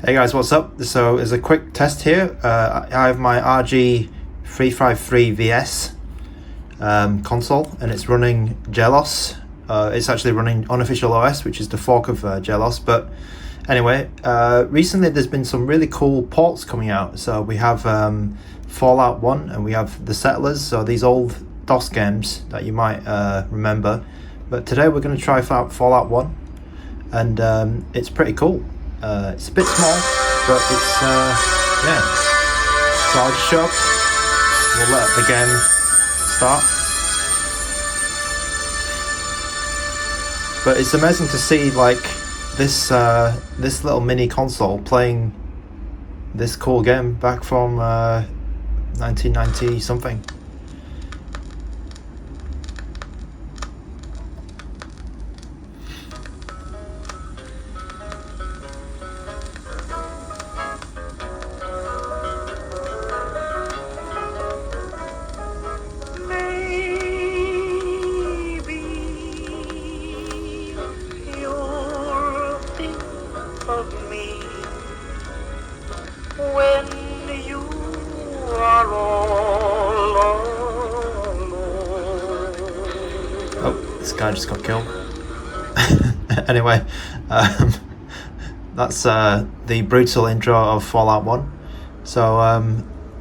Hey guys, what's up? So as a quick test here, I have my RG353VS console and it's running Gelos. It's actually running unofficial OS, which is the fork of Gelos. But anyway, recently there's been some really cool ports coming out. So we have Fallout 1 and we have The Settlers, so these old DOS games that you might remember. But today we're going to try out Fallout 1 and it's pretty cool. It's a bit small, but it's yeah. So I'll just show up. We'll let the game start. But it's amazing to see like this this little mini console playing this cool game back from 1990 something. Of me when you are all alone. Oh, this guy just got killed. Anyway, that's the brutal intro of Fallout 1. So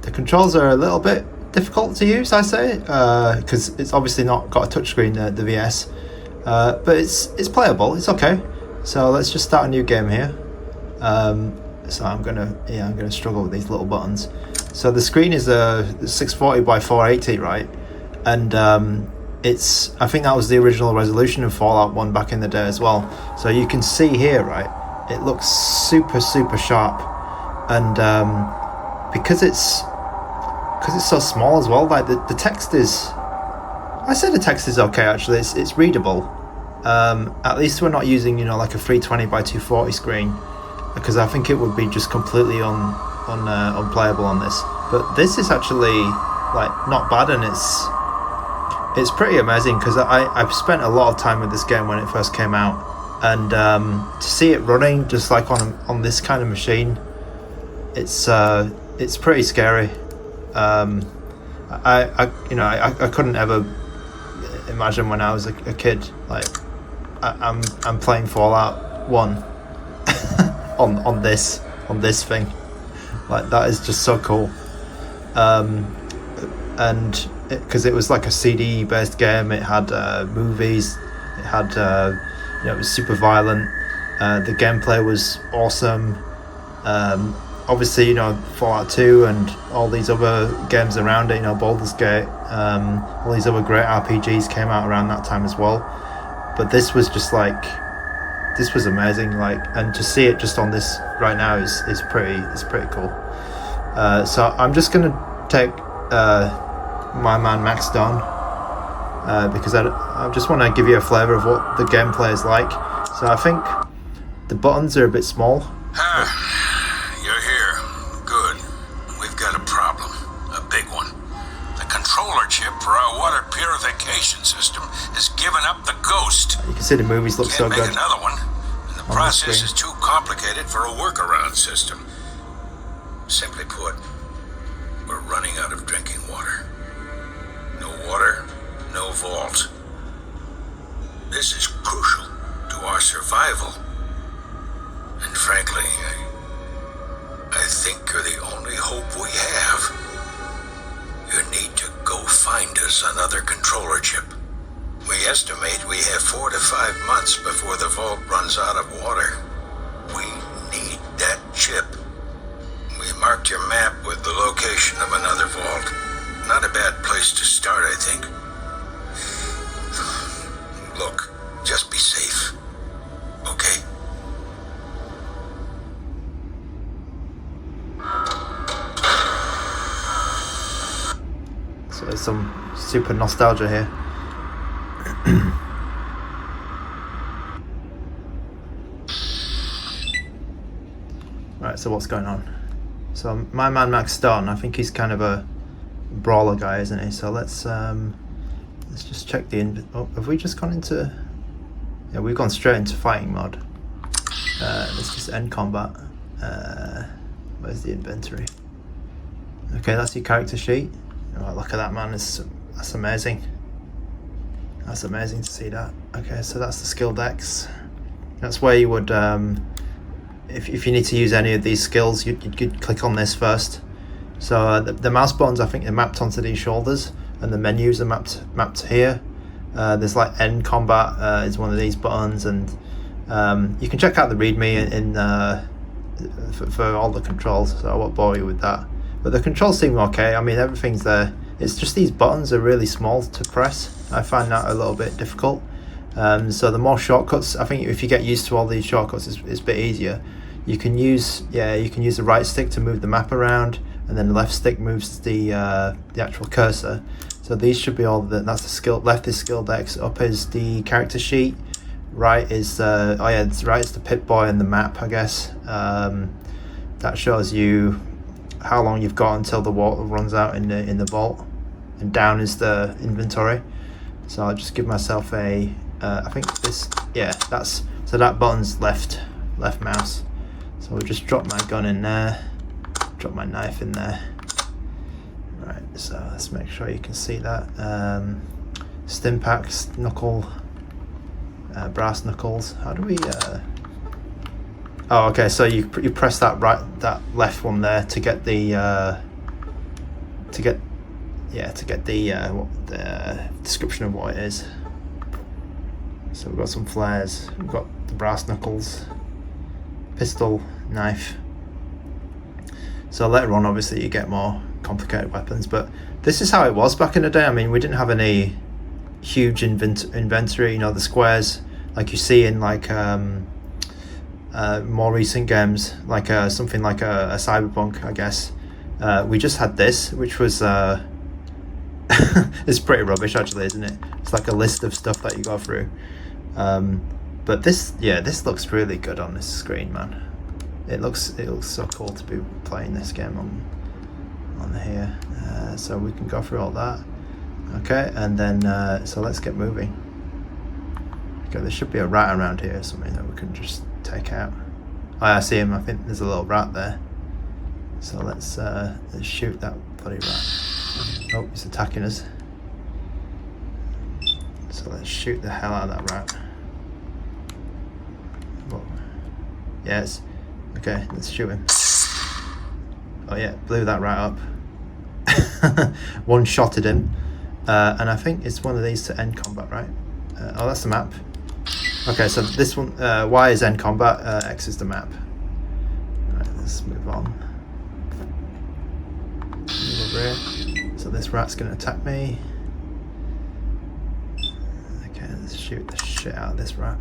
the controls are a little bit difficult to use, I say, because it's obviously not got a touchscreen, the VS, but it's playable. It's okay. So let's just start a new game here. So I'm gonna struggle with these little buttons. So the screen is a 640 by 480, right? And I think that was the original resolution of Fallout 1 back in the day as well. So you can see here, right? It looks super sharp, and because it's so small as well. Like the text is, I say the text is okay actually. It's readable. At least we're not using, like a 320 by 240 screen, because I think it would be just completely unplayable on this. But this is actually like not bad, and it's pretty amazing because I've spent a lot of time with this game when it first came out, and to see it running just like on this kind of machine, it's pretty scary. I couldn't ever imagine when I was a kid, like I'm playing Fallout 1 on this thing. Like that is just so cool. And because it was like a CD based game, it had movies, it had it was super violent. The gameplay was awesome. Obviously, Fallout 2 and all these other games around it, Baldur's Gate, all these other great RPGs came out around that time as well. But this was just like, this was amazing. Like, and to see it just on this right now is pretty cool. So I'm just gonna take my man Max down because I just want to give you a flavour of what the gameplay is like. So I think the buttons are a bit small. You're here. Good. We've got a problem. A big one. The controller chip for our water purification system is giving up the ghost. You can see the movies look so good. Can't make another one, and the process is too complicated for a workaround system. Simply put, we're running out of drinking water. No water, no vault. This is crucial to our survival. And frankly, I think you're the only hope we have. You need to go find us another controller chip. We estimate we have 4 to 5 months before the vault runs out of water. We need that chip. We marked your map with the location of another vault. Not a bad place to start, I think. Look, just be safe. Okay? So there's some super nostalgia here. Right, so what's going on? So my man Max Stone, I think he's kind of a brawler guy, isn't he? So let's just check the have we just gone into... Yeah, we've gone straight into fighting mode. Let's just end combat. Where's the inventory? Okay, that's your character sheet. Oh, look at that, man. That's amazing. That's amazing to see that. Okay, so that's the skill decks. That's where you would, if you need to use any of these skills, you'd click on this first. So the mouse buttons, I think, are mapped onto these shoulders, and the menus are mapped here. There's like end combat is one of these buttons, and you can check out the README for all the controls, so I won't bore you with that. But the controls seem okay. I mean, everything's there. It's just these buttons are really small to press. I find that a little bit difficult. So the more shortcuts, I think if you get used to all these shortcuts, it's a bit easier. You can use the right stick to move the map around, and then the left stick moves the actual cursor. So these should be all that's the skill. Left is skill decks. Up is the character sheet. Right is right is the Pit Boy and the map, I guess. That shows you how long you've got until the water runs out in the vault. And down is the inventory. So I'll just give myself a I think this, so that button's left mouse. So we'll just drop my gun in there, drop my knife in there. Right, so let's make sure you can see that. Stimpaks, knuckle, brass knuckles. How do we oh, okay, so you press that left one there to get the the description of what it is. So we've got some flares, we've got the brass knuckles, pistol, knife. So later on, obviously, you get more complicated weapons, but this is how it was back in the day. I mean, we didn't have any huge inventory. You know, the squares like you see in like more recent games, like something like a Cyberpunk, I guess. We just had this, which was it's pretty rubbish, actually, isn't it? It's like a list of stuff that you go through. But this looks really good on this screen, man. It looks so cool to be playing this game on here. So we can go through all that. Okay, and then so let's get moving. Okay, there should be a rat around here or something that we can just take out. Oh, I see him. I think there's a little rat there. So let's shoot that bloody rat. Oh, he's attacking us. So let's shoot the hell out of that rat. Whoa. Yes. Okay, let's shoot him. Oh yeah, blew that rat up. One-shotted him. And I think it's one of these to end combat, right? Oh, that's the map. Okay, so this one, Y is end combat, X is the map. Alright, let's move on. Move over here. So this rat's going to attack me. Okay, let's shoot the shit out of this rat.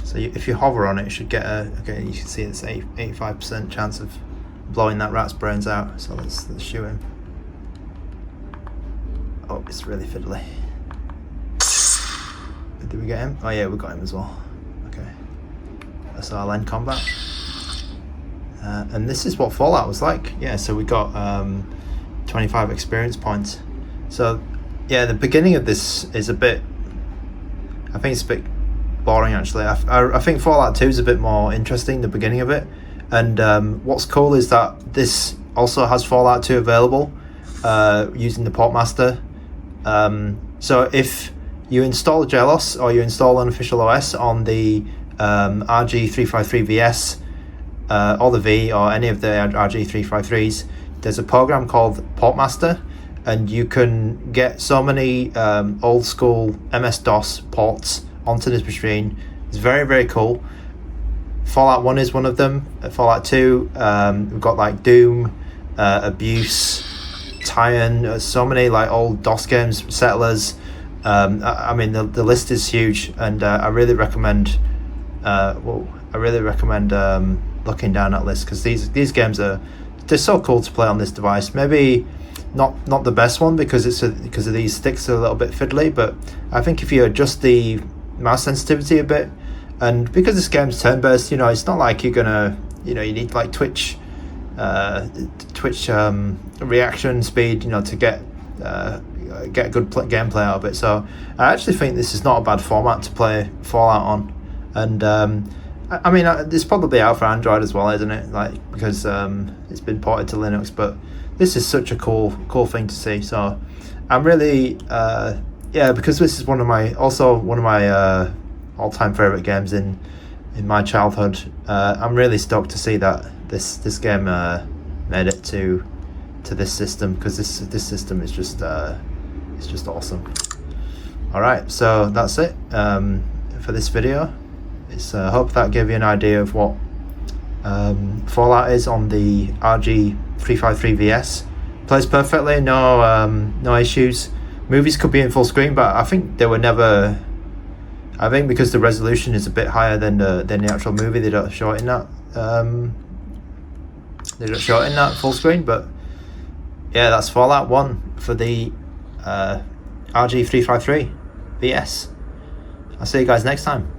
So if you hover on it, you should get okay, you can see it's 85% chance of blowing that rat's brains out. So let's shoot him. Oh, it's really fiddly. Did we get him? Oh yeah, we got him as well. Okay. So I'll end combat. And this is what Fallout was like. Yeah, so we got 25 experience points. So yeah, the beginning of this is a bit, I think it's a bit boring, actually. I think Fallout 2 is a bit more interesting, the beginning of it. And what's cool is that this also has Fallout 2 available using the Portmaster. So if you install Gelos or you install Unofficial OS on the RG353VS or the V or any of the RG353s, there's a program called Portmaster, and you can get so many old school MS-DOS ports onto this machine. It's very, very cool. Fallout 1 is one of them. Fallout 2, we've got like Doom, Abuse, Tyon, so many like old DOS games, Settlers. I mean, the list is huge, and I really recommend looking down that list, because these games they're so cool to play on this device. Maybe not the best one because of these sticks are a little bit fiddly, but I think if you adjust the mouse sensitivity a bit, and because this game's turn-based, you know, it's not like you're gonna, you know, you need like Twitch reaction speed, you know, to get good gameplay out of it. So I actually think this is not a bad format to play Fallout on, and I mean, it's probably out for Android as well, isn't it? Like, because it's been ported to Linux. But this is such a cool thing to see. So I'm really, yeah, because this is one of my all-time favorite games in my childhood. I'm really stoked to see that this game made it to this system, because this system is just it's just awesome. All right, so that's it for this video. It's hope that gave you an idea of what Fallout is on the RG353VS. Plays perfectly, no issues. Movies could be in full screen, but I think they were never. I think because the resolution is a bit higher than the actual movie, they don't show it in that. They don't show it in that full screen, but yeah, that's Fallout 1 for the RG353VS. I'll see you guys next time.